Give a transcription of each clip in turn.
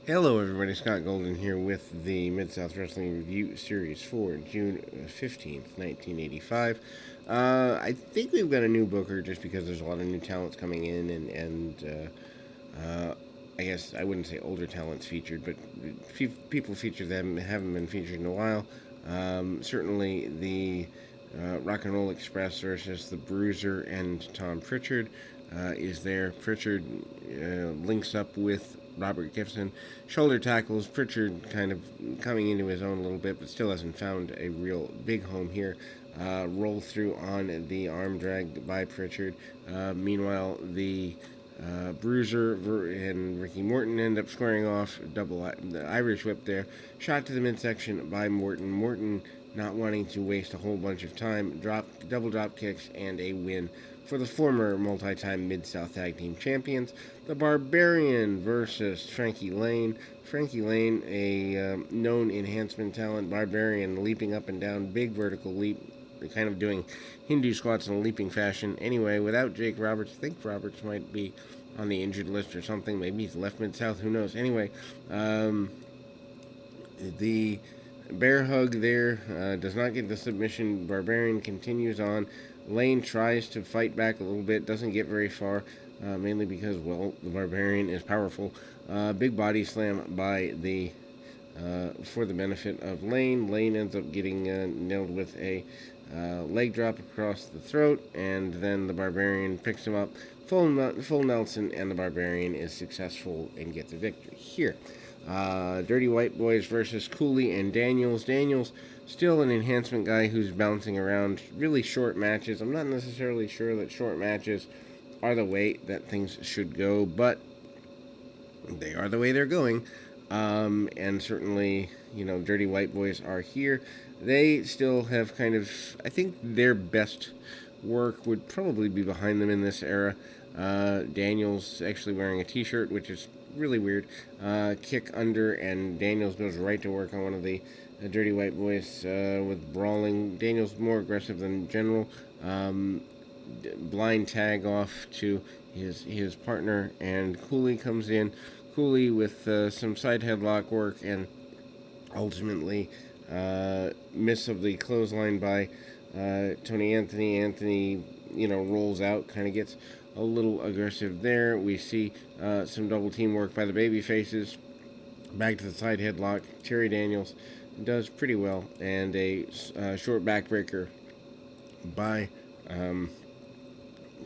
Hello, everybody. Scott Golden here with the Mid-South Wrestling Review Series for June 15th, 1985. I think we've got a new booker just because there's a lot of new talents coming in, and I guess I wouldn't say older talents featured, but people feature them haven't been featured in a while. Certainly, the Rock and Roll Express versus the Bruiser and Tom Pritchard is there. Pritchard links up with Robert Gibson. Shoulder tackles. Pritchard kind of coming into his own a little bit, but still hasn't found a real big home here. Roll through on the arm drag by Pritchard. Meanwhile, the Bruiser and Ricky Morton end up squaring off. The Irish whip there. Shot to the midsection by Morton. Morton not wanting to waste a whole bunch of time. Double drop kicks and a win for the former multi-time Mid-South Tag Team Champions. The Barbarian versus Frankie Lane. Frankie Lane, a known enhancement talent. Barbarian leaping up and down, big vertical leap, kind of doing Hindu squats in a leaping fashion. Anyway, without Jake Roberts, I think Roberts might be on the injured list or something. Maybe he's left Mid-South, who knows. Anyway, the bear hug there does not get the submission. Barbarian continues on. Lane tries to fight back a little bit, doesn't get very far, mainly because, well, the Barbarian is powerful. Big body slam by the for the benefit of Lane. Lane ends up getting nailed with a leg drop across the throat, and then the Barbarian picks him up. Full Nelson, and the Barbarian is successful and gets the victory here. Dirty White Boys versus Cooley and Daniels. Daniels, still an enhancement guy who's bouncing around. Really short matches. I'm not necessarily sure that short matches are the way that things should go, but they are the way they're going. And certainly, Dirty White Boys are here. They still have kind of, I think their best work would probably be behind them in this era. Daniels actually wearing a t-shirt, which is really weird. Kick under, and Daniels goes right to work on one of the Dirty White Boys with brawling. Daniels more aggressive than General. Blind tag off to his partner, and Cooley comes in. Cooley with some side headlock work, and ultimately miss of the clothesline by Tony Anthony. Anthony, rolls out, kind of gets a little aggressive there. We see some double team work by the baby faces. Back to the side headlock. Terry Daniels does pretty well, and a short backbreaker by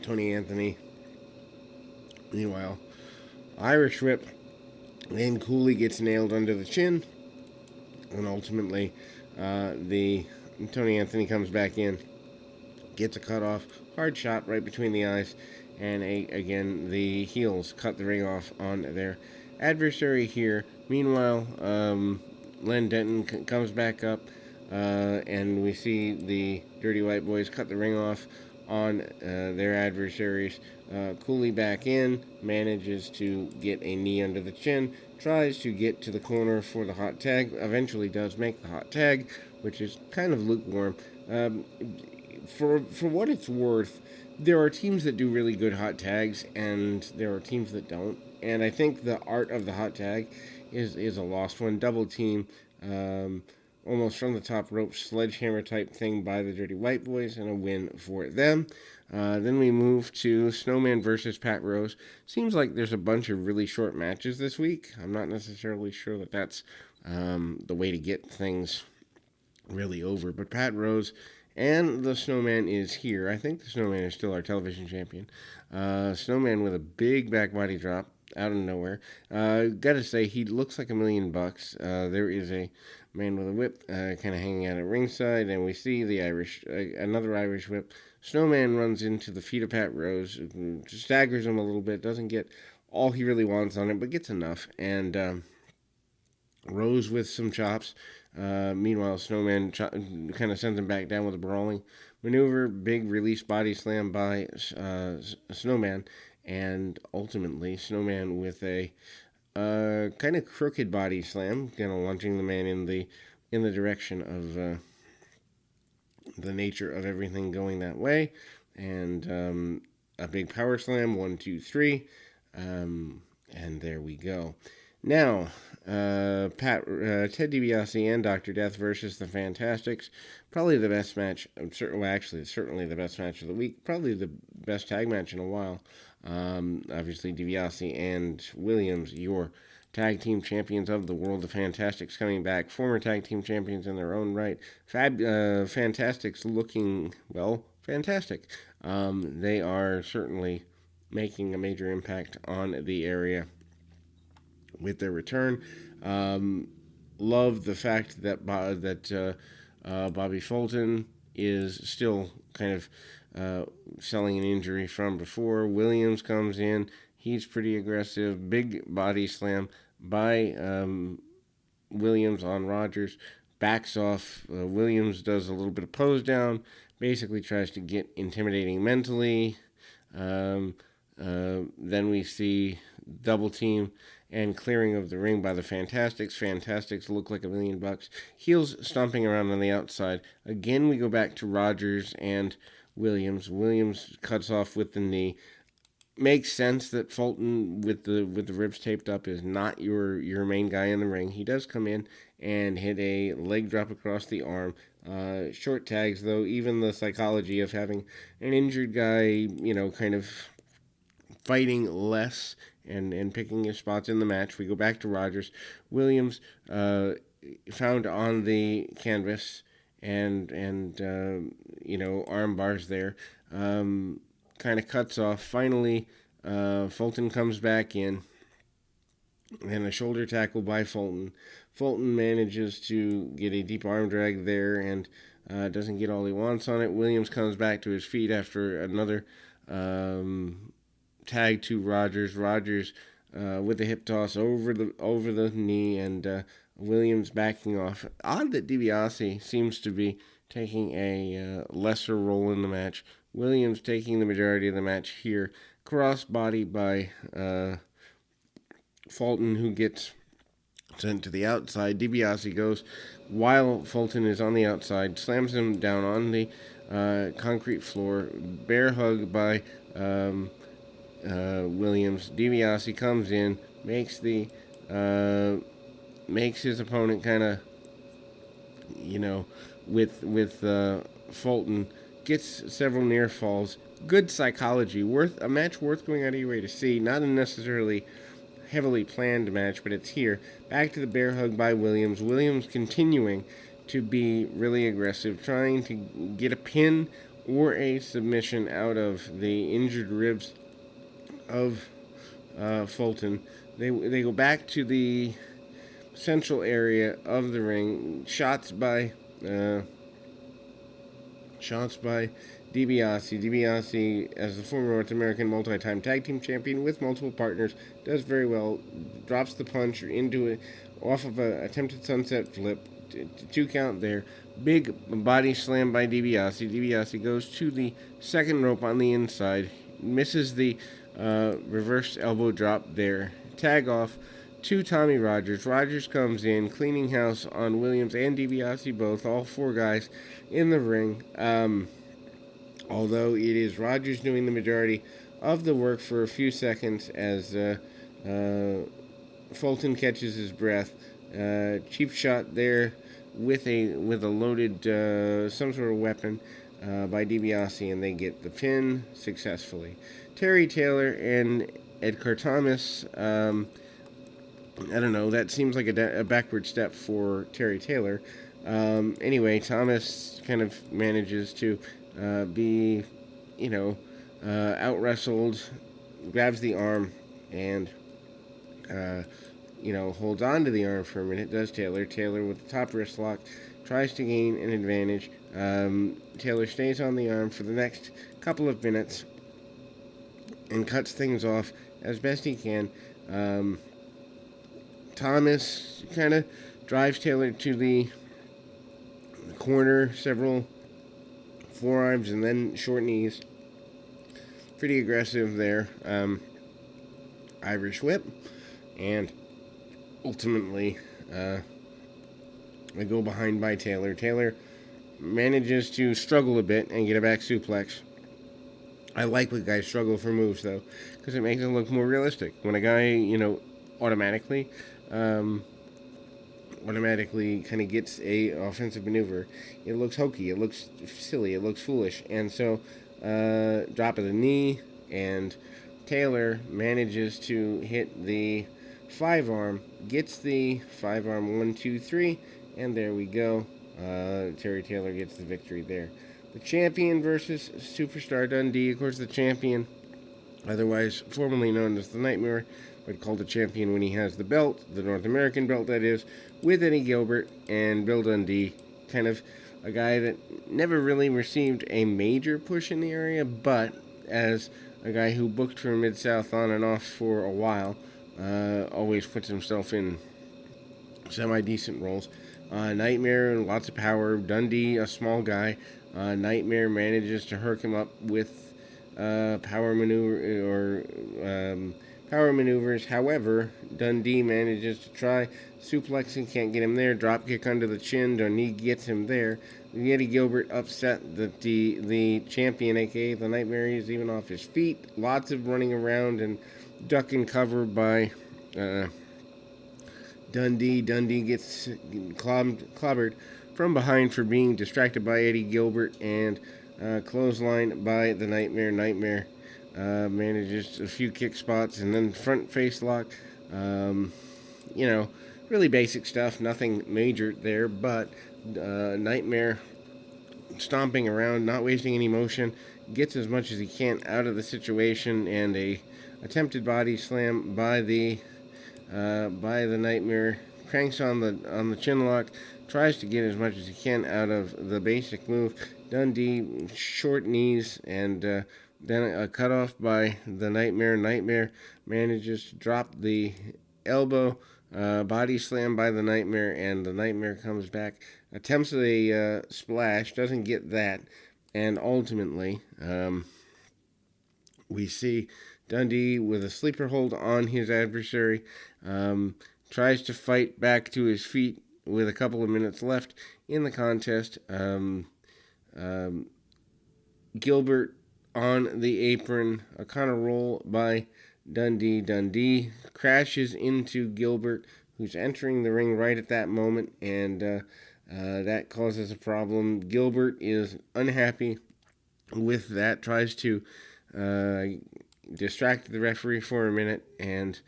Tony Anthony. Meanwhile, Irish whip. Then Cooley gets nailed under the chin, and ultimately, the Tony Anthony comes back in, gets a cut off, hard shot right between the eyes, and again the heels cut the ring off on their adversary here. Meanwhile, Len Denton comes back up, and we see the Dirty White Boys cut the ring off on their adversaries. Cooley back in, manages to get a knee under the chin, tries to get to the corner for the hot tag, eventually does make the hot tag, which is kind of lukewarm. For what it's worth, there are teams that do really good hot tags, and there are teams that don't. And I think the art of the hot tag is a lost one. Double team, almost from the top rope, sledgehammer type thing by the Dirty White Boys, and a win for them. Then we move to Snowman versus Pat Rose. Seems like there's a bunch of really short matches this week. I'm not necessarily sure that that's the way to get things really over. But Pat Rose and the Snowman is here. I think the Snowman is still our television champion. Snowman with a big back body drop out of nowhere. Gotta say, he looks like $1,000,000. There is a man with a whip kind of hanging out at ringside, and we see the another Irish whip. Snowman runs into the feet of Pat Rose, staggers him a little bit, doesn't get all he really wants on it, but gets enough, and Rose with some chops. Meanwhile, Snowman kind of sends him back down with a brawling maneuver. Big release body slam by Snowman, and ultimately Snowman with a kind of crooked body slam, kind of launching the man in the direction of the nature of everything going that way, and a big power slam, 1, 2, 3, and there we go. Now, Ted DiBiase and Dr. Death versus the Fantastics. Probably the best match. Certainly the best match of the week. Probably the best tag match in a while. Obviously, DiBiase and Williams, your tag team champions of the world. The Fantastics coming back, former tag team champions in their own right. Fantastics looking, well, fantastic. They are certainly making a major impact on the area with their return. Love the fact that Bobby Fulton is still kind of selling an injury from before. Williams comes in. He's pretty aggressive. Big body slam by Williams on Rogers. Backs off. Williams does a little bit of pose down. Basically tries to get intimidating mentally. Then we see double team and clearing of the ring by the Fantastics. Fantastics look like $1 million. Heels stomping around on the outside. Again, we go back to Rogers and Williams. Williams cuts off with the knee. Makes sense that Fulton with the ribs taped up is not your main guy in the ring. He does come in and hit a leg drop across the arm. Short tags, though, even the psychology of having an injured guy, kind of fighting less and picking his spots in the match. We go back to Rogers. Williams found on the canvas and arm bars there. Kind of cuts off. Finally, Fulton comes back in, and a shoulder tackle by Fulton. Fulton manages to get a deep arm drag there and doesn't get all he wants on it. Williams comes back to his feet after another tag to Rogers. Rogers with a hip toss over the knee, and Williams backing off. Odd that DiBiase seems to be taking a lesser role in the match. Williams taking the majority of the match here. Crossbody by Fulton, who gets sent to the outside. DiBiase goes while Fulton is on the outside, slams him down on the concrete floor. Bear hug by Williams. DiBiase comes in, makes his opponent kind of, with Fulton, gets several near falls. Good psychology, a match worth going out of your way to see. Not a necessarily heavily planned match, but it's here. Back to the bear hug by Williams. Williams continuing to be really aggressive, trying to get a pin or a submission out of the injured ribs of Fulton. They go back to the central area of the ring. Shots by DiBiase. DiBiase, as the former North American multi-time tag team champion with multiple partners, does very well. Drops the punch into it off of an attempted sunset flip. 2 count there. Big body slam by DiBiase. DiBiase goes to the second rope on the inside. Misses the reverse elbow drop there. Tag off to Tommy Rogers. Rogers comes in, cleaning house on Williams and DiBiase both. All 4 guys in the ring. Although it is Rogers doing the majority of the work for a few seconds as Fulton catches his breath. Cheap shot there with a loaded some sort of weapon by DiBiase, and they get the pin successfully. Terry Taylor and Edgar Thomas. I don't know. That seems like a backward step for Terry Taylor. Anyway, Thomas kind of manages to be, out-wrestled, grabs the arm, and, holds on to the arm for a minute, does Taylor. Taylor with the top wrist lock tries to gain an advantage. Taylor stays on the arm for the next couple of minutes and cuts things off as best he can. Thomas kind of drives Taylor to the corner, several forearms and then short knees. Pretty aggressive there. Irish whip, and ultimately they go behind by Taylor. Taylor manages to struggle a bit and get a back suplex. I like when guys struggle for moves, though, because it makes it look more realistic. When a guy, automatically automatically kind of gets a offensive maneuver. It looks hokey, it looks silly, it looks foolish, and so drop of the knee, and Taylor manages to hit the 5-arm, gets the 5-arm 1-2-3, and there we go. Terry Taylor gets the victory there. The champion versus Superstar Dundee. Of course, the champion, otherwise formerly known as the Nightmare, but called the champion when he has the belt, the North American belt that is, with Eddie Gilbert and Bill Dundee. Kind of a guy that never really received a major push in the area, but as a guy who booked for Mid-South on and off for a while, always puts himself in semi-decent roles. Nightmare, lots of power. Dundee, a small guy. Nightmare manages to herc him up with power maneuvers. However, Dundee manages to try suplexing, can't get him there. Drop kick under the chin. Dundee gets him there. Eddie Gilbert upset the champion, aka the Nightmare. He's even off his feet. Lots of running around and duck and cover by Dundee. Dundee gets clobbered from behind for being distracted by Eddie Gilbert, and clothesline by the Nightmare. Nightmare manages a few kick spots and then front face lock. Really basic stuff, nothing major there, but Nightmare stomping around, not wasting any motion, gets as much as he can out of the situation, and a attempted body slam by the Nightmare, cranks on the chin lock, tries to get as much as he can out of the basic move. Dundee, short knees, and then a cutoff by the Nightmare. Nightmare manages to drop the elbow, body slam by the Nightmare, and the Nightmare comes back, attempts a splash, doesn't get that, and ultimately we see Dundee with a sleeper hold on his adversary, tries to fight back to his feet with a couple of minutes left in the contest. Gilbert on the apron, a kind of roll by Dundee. Dundee crashes into Gilbert, who's entering the ring right at that moment, and that causes a problem. Gilbert is unhappy with that, tries to distract the referee for a minute, and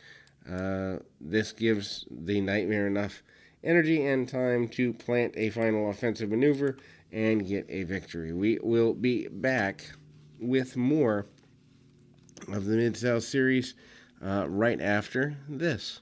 this gives the Nightmare enough energy and time to plant a final offensive maneuver and get a victory. We will be back with more of the Mid-South Series right after this.